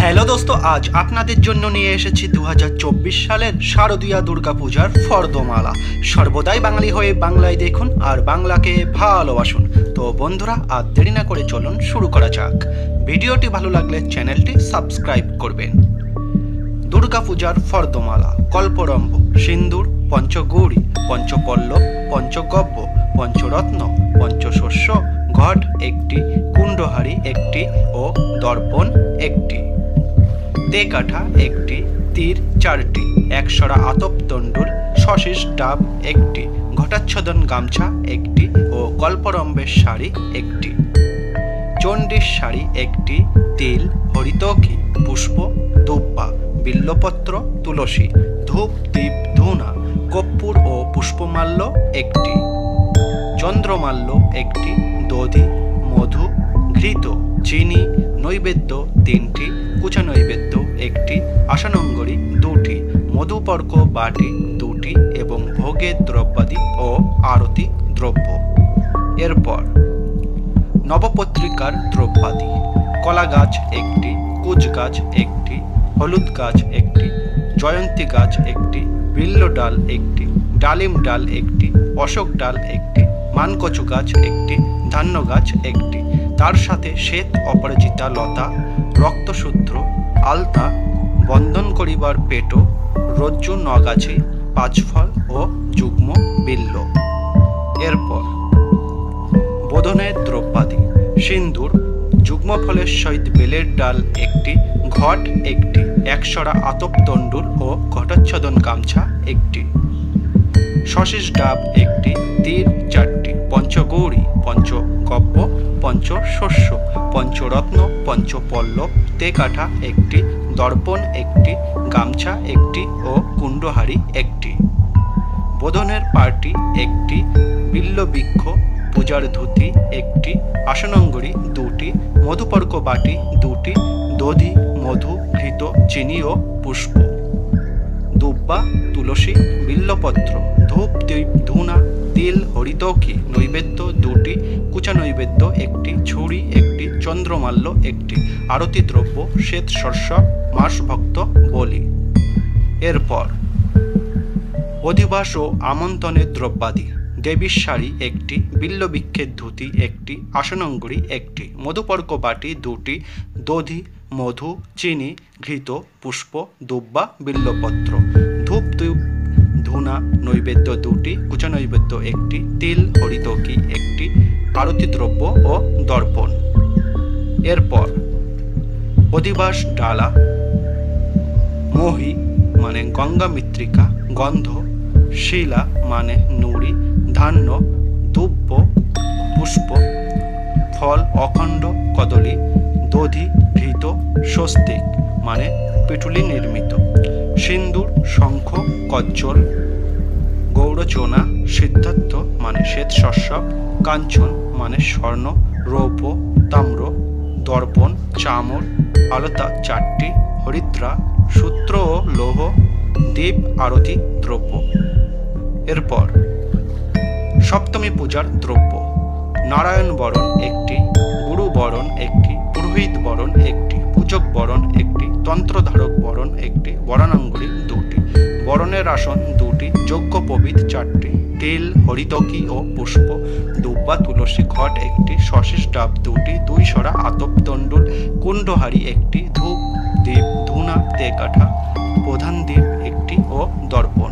Hello দোস্ত, আজ আপনাদের জন্য নিয়ে এসেছি 2024 সালের শারদীয়া দুর্গাপূজার ফর্দমালা। সর্বদাই বাঙালি হয়ে বাংলায় দেখুন আর বাংলাকে ভালোবাসুন। তো বন্ধুরা, আর দেরি না করে চলুন শুরু করা যাক। ভিডিওটি ভালো লাগলে চ্যানেলটি সাবস্ক্রাইব করবেন। দুর্গাপূজার ফর্দমালা: কল্পরম্ভ, সিন্দুর, পঞ্চগৌরী, পঞ্চপল্লব, পঞ্চগব্য, পঞ্চরত্ন, পঞ্চশস্য, ঘট একটি, কুণ্ডহারি একটি ও দর্পণ একটি, তেকাঠা একটি, তীর চারটি, একশরা আতপ তণ্ডুল, শশীষ ডাব একটি, ঘটাচ্ছদন গামছা একটি ও কল্পরম্ভের শাড়ি একটি, চণ্ডীর শাড়ি একটি, তিল, হরিতকি, পুষ্প, দুব্বা, বিল্বপত্র, তুলসী, ধূপ, দীপ, ধূনা, কর্পূর ও পুষ্পমাল্য একটি, চন্দ্রমাল্য একটি, দধি, মধু, ঘৃত, চিনি, নৈবেদ্য তিনটি, কুচা নৈবেদ্য একটি, আসানঙ্গরি দুটি, মধুপর্ক বাটি দুটি এবং ভোগের দ্রব্যাদি ও আরতি দ্রব্য। এরপর নবপত্রিকার দ্রব্যাদি: কলা গাছ একটি, কুচ গাছ একটি, হলুদ গাছ একটি, জয়ন্তী গাছ একটি, বিল্ল ডাল একটি, ডালিম ডাল একটি, অশোক ডাল একটি, মানকচু গাছ একটি, ধান্য গাছ একটি, তার সাথে শ্বেত অপরাজিতা লতা, রক্তসূত্র, আলতা, বন্ধন করিবার পেটো, রজ্জু নগাছি, পাঁচফল ও যুগ্ম বিল্ল। এরপর বোধনের দ্রব্যাদি: সিন্দুর, যুগ্ম ফলের সহিত বেলের ডাল একটি, ঘট একটি, একশরা আতপ তণ্ডুল ও ঘটাচ্ছদন গামছা একটি, শশীষ ডাব একটি, তীর চারটি, পঞ্চগৌরী, পঞ্চগব্য, পঞ্চশস্য, পঞ্চরত্ন, পঞ্চপল্লব, তেকাঠা একটি, দর্পণ একটি, গামছা একটি ও কুণ্ডহারি একটি, বোধনের পার্টি একটি, বিল্লবৃক্ষ, পূজার ধুতি একটি, আসানঙ্গরি দুটি, মধুপর্ক বাটি দুটি, দধি, মধু, ঘৃত, চিনি ও পুষ্প, দুব্বা, তুলসী, বিল্লপত্র, ধূপ, দীপ, ধূনা, তিল, হরিতকি, নৈবেদ্য দুটি, কুচা নৈবেদ্য একটি, ছুরি একটি, চন্দ্রমাল্য একটি, আরতি দ্রব্য, শ্বেত শস্য, মাস ভক্ত বলি। এরপর অধিবাস ও আমন্ত্রণের দ্রব্যাদি: দেবীর শাড়ি একটি, বিল্লবৃক্ষের ধুতি একটি, আসানঙ্গরি একটি, মধুপর্ক বাটি দুটি, দধি, মধু, চিনি, ঘৃত, পুষ্প, দুব্বা, বিল্লপত্র, ধূপ, দীপ, ধূনা, নৈবেদ্য দুটি, কুচা নৈবেদ্য একটি, তিল, হরিতকি একটি, আরতি দ্রব্য ও দর্পণ। এরপর অধিবাস ডালা: মহি মানে গঙ্গা মৃত্তিকা, গন্ধ, শিলা মানে নুড়ি, ধান্য, দুব্য, পুষ্প, ফল অখণ্ড কদলী, দধি, ঘৃত, স্বস্তিক মানে পিটুলি নির্মিত, সিন্দুর, শঙ্খ, কজ্জল, গৌরচোনা, সিদ্ধার্থ মানে শ্বেত শস্য, কাঞ্চন মানে স্বর্ণ, রৌপ্য, তাম্র, দর্পণ, চামর, আলতা চারটি, হরিদ্রা, সূত্র ও লৌহ, দীপ, আরতি দ্রব্য। এরপর সপ্তমী পূজার দ্রব্য: নারায়ণ বরণ একটি, গুরু বরণ একটি, পুরোহিত বরণ একটি, পূজক বরণ একটি, তন্ত্রধারক বরণ একটি, বরণাঙ্গুলি দুটি, বরণের আসন দুটি, যজ্ঞোপবীত চারটি, তিল, হরিতকি ও পুষ্প, দুব্বা, তুলসী, ঘট একটি, শশীষ ডাব দুটি, দুই সরা আতপ তণ্ডুল, কুণ্ডহারি একটি, ধূপ, দীপ, ধূনা, তেকাঠা, প্রধান দ্বীপ একটি ও দর্পণ।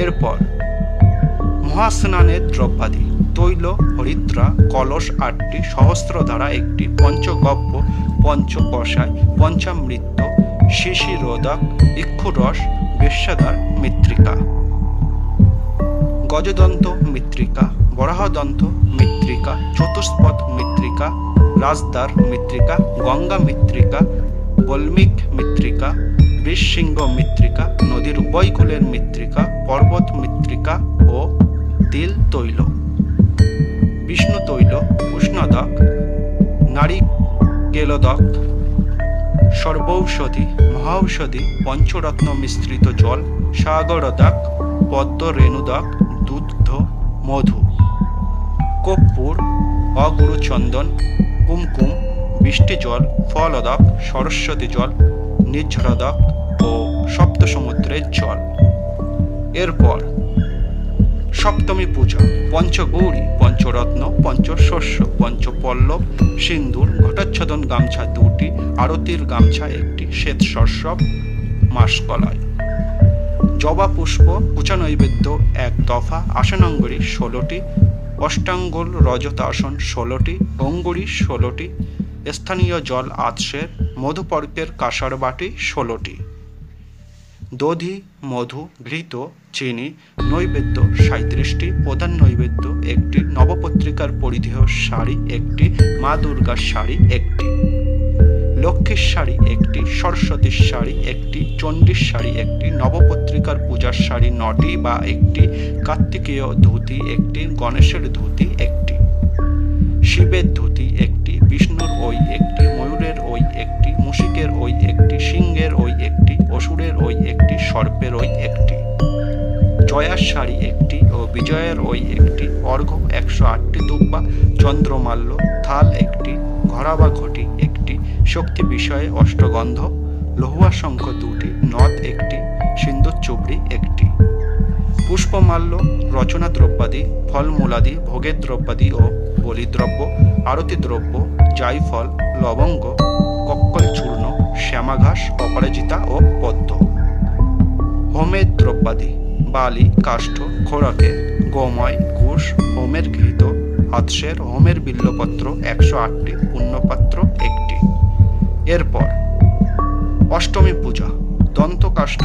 এরপর মহাস্নানের দ্রব্যাদি: তৈল, হরিদ্রা, কলস আটটি, সহস্রধারা একটি, পঞ্চগব্য, পঞ্চকষায়, পঞ্চামৃত, শিশিরোদক, ইক্ষুরস, বেশ্যাদার মৃত্তিকা, গজদন্ত মৃত্তিকা, বরাহদন্ত মৃত্তিকা, চতুষ্পদ মৃত্তিকা, রাজদার মৃত্তিকা, গঙ্গা মৃত্তিকা, বল্মিক মৃত্তিকা, বৃষশৃঙ্গ মৃত্তিকা, নদীর উভয়কূলের মৃত্তিকা, পর্বত মৃত্তিকা ও তিল তৈল, বিষ্ণু তৈল, উষ্ণদক, নারিকেলদক, সর্বৌষধি, মহাঔষধি, পঞ্চরত্ন মিশ্রিত জল, সাগরদক, পদ্ম রেণুদক, দুগ্ধ, মধু, কর্পূর, অগুরু চন্দন, কুমকুম, বৃষ্টি জল, ফলদক, সরস্বতী জল, নির্ঝরদক ও সপ্ত সমুদ্রের জল। এরপর সপ্তমী পূজা, পঞ্চগৌরী, পঞ্চরত্ন, পঞ্চশস্য, পঞ্চপল্লব, সিন্দুর, ঘটোচ্ছাদন গামছা 2টি, আরতির গামছা 1টি, শ্বেতশস্যব, মাসকলাই, জবা পুষ্প, পূজা নৈবেদ্য 1 দফা, আসনাঙ্গরি 16টি, অষ্টাঙ্গুল রজতাসন 16টি, অঙ্গুরি 16টি, স্থানীয় জল আতসের, মধুপর্কের কাঁসার বাটি 16টি, দধি, মধু, ঘৃত, চিনি, নৈবেদ্য 37টি, প্রধান নৈবেদ্য 1টি, নবপত্রিকার পরিধেয় শাড়ি 1টি, মা দুর্গার শাড়ি 1টি, লক্ষ্মীর শাড়ি 1টি, সরস্বতীর শাড়ি 1টি, চণ্ডীর শাড়ি 1টি, নবপত্রিকার পূজার শাড়ি 9টি বা 1টি, কার্তিকেয় ধুতি 1টি, গণেশের ধুতি 1টি, শিবের ধুতি 1টি, বিষ্ণুর ওই 1টি, ময়ূরের ওই 1টি, মুশিকের ওই 1টি, সিংহের ওই 1টি, অসুরের ওই 1টি, সর্পের ওই 1টি, জয়ার শাড়ি 1টি ও বিজয়ের ওই 1টি, অর্ঘ্য 108টি দুব্বা, চন্দ্রমাল্য, থাল 1টি, ঘড়া বা ঘটি 1টি, শক্তি বিষয়ে অষ্টগন্ধ, লহুয়া শঙ্খ 2টি, নদ 1টি, সিন্দুর চুবড়ি 1টি, পুষ্পমাল্য, রচনা দ্রব্যাদি, ফলমূলাদি, ভোগের দ্রব্যাদি ও বলিদ্রব্য, আরতি দ্রব্য, জায়ফল, লবঙ্গ, কক্কল চূর্ণ, শ্যামাঘাস, অপরাজিতা ও পদ্ম, হোমের দ্রব্যাদি, বালি, কাষ্ঠ, খোরাকে, গোময়, কুশ, হোমের ঘৃত, আতসের, হোমের বিল্লপত্র 108টি, পুণ্যপাত্র 1টি। এরপর অষ্টমী পূজা, দন্তকাষ্ঠ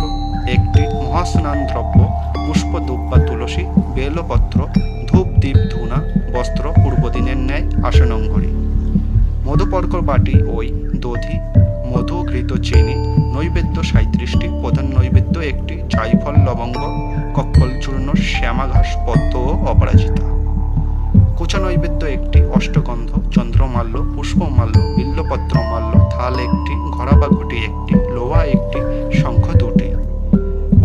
1টি, মহাস্নান দ্রব্য, পুষ্প, দুব্বা, তুলসী, বেলপত্র, ধূপ, দীপ, ধূনা, বস্ত্র পূর্বদিনের ন্যায়, আসনঙ্গরি, মধুপর্ক বাটি ওই, দধি, মধু, ঘৃত, চিনি, নৈবেদ্য 37টি, প্রধান নৈবেদ্য 1টি, জায়ফল, লবঙ্গ, কক্কল চূর্ণ, শ্যামাঘাস, পদ্ম ও অপরাজিতা, কুচা নৈবেদ্য 1টি, অষ্টগন্ধ, চন্দ্রমাল্য, পুষ্পমাল্য, বিল্লপত্র মাল্য, থাল 1টি, ঘড়া বা ঘটি 1টি, লোহা 1টি, শঙ্খ 2টি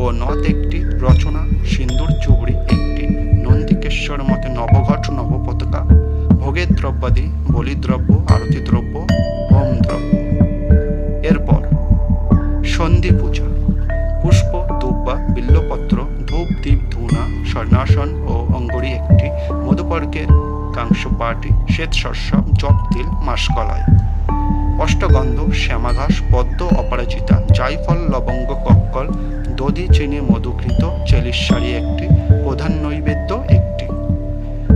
ও নদ 1টি, রচনা, সিন্দুর চুবড়ি 1টি, নন্দিকেশ্বর মতে নবঘট, নবপতাকা, ভোগের দ্রব্যাদি, বলিদ্রব্য, আরতি দ্রব্য, হোম দ্রব্য। এরপর সন্ধি পূজা, পুষ্প, দুব্বা, বিল্লপত্র, ধূপ, দীপ, ধূনা, স্বর্ণাসন ও অঙ্গুরি 1টি, মধুপর্কের কাংশ বাটি, শ্বেতশস্য, জপ, তিল, মাসকলাই, অষ্টগন্ধ, শ্যামাঘাস, পদ্ম, অপরাজিতা, জায়ফল, লবঙ্গ, কক্কল, দধি, চিনি, মধুঘৃত, চেলির শাড়ি 1টি, প্রধান নৈবেদ্য 1টি,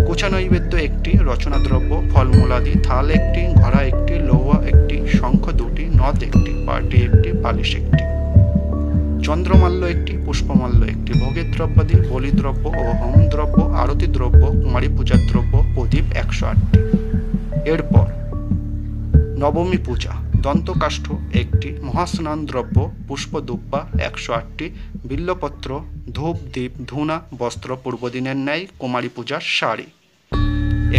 কুচা নৈবেদ্য 1টি, রচনা দ্রব্য, ফলমূলাদি, থাল 1টি, ঘড়া 1টি, লৌহা 1টি, শঙ্খ 2টি, নদ 1টি, পাটি 1টি, পালিশ 1টি, চন্দ্রমাল্য 1টি, পুষ্পমাল্য 1টি, ভোগের দ্রব্যাদি, বলিদ্রব্য ও হোম দ্রব্য, আরতি দ্রব্য, কুমারী পূজার দ্রব্য, প্রদীপ 108টি। এরপর নবমী পূজা, দন্তকাষ্ঠ 1টি, মহাস্নান দ্রব্য, পুষ্প, দুব্বা 108টি, বিল্লপত্র, ধূপ, দীপ, ধূনা, বস্ত্র পূর্বদিনের ন্যায়, কুমারী পূজার শাড়ি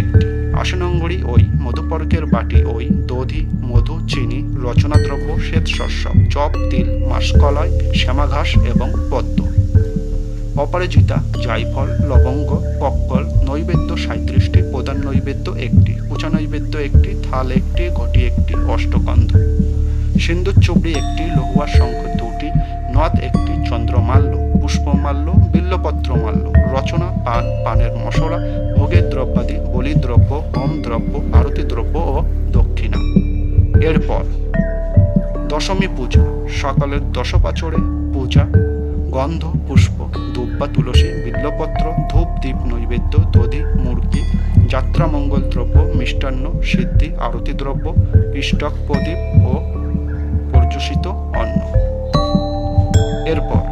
1টি, আসনঙ্গরি ওই, মধুপর্কের বাটি ওই, দধি, মধু, চিনি, রচনা দ্রব্য, শ্বেতশস্য, জপ, তিল, মাসকলাই, শ্যামাঘাস এবং পদ্ম, অপরাজিতা, জায়ফল, লবঙ্গ, কক্কল, নৈবেদ্য 37টি, প্রধান নৈবেদ্য 1টি, কুচা নৈবেদ্য 1টি, থাল 1টি, ঘটি 1টি, অষ্টগন্ধ, সিন্দুর চুবড়ি 1টি, লহুয়া শঙ্খ 2টি, নদ 1টি, চন্দ্রমাল্য, পুষ্পমাল্য, বিল্লপত্র মাল্য, রচনা, পান, পানের মশলা, ভোগের দ্রব্যাদি, বলিদ্রব্য, হোম দ্রব্য, আরতি দ্রব্য ও দক্ষিণা। এরপর দশমী পূজা, সকালের দশপাচরে পূজা, গন্ধ, পুষ্প, দুব্বা, তুলসী, বিল্লপত্র, ধূপ, দীপ, নৈবেদ্য, দধি, মূর্তি, যাত্রা, মঙ্গল দ্রব্য, মিষ্টান্ন, সিদ্ধি, আরতি দ্রব্য, পিষ্টক, প্রদীপ ও পর্যুষিত অন্ন। এরপর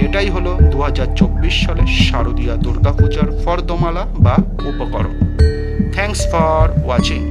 এটাই হলো 2024 সালের শারদীয়া দুর্গাপূজার ফর্দমালা বা উপকরণ। Thanks for watching.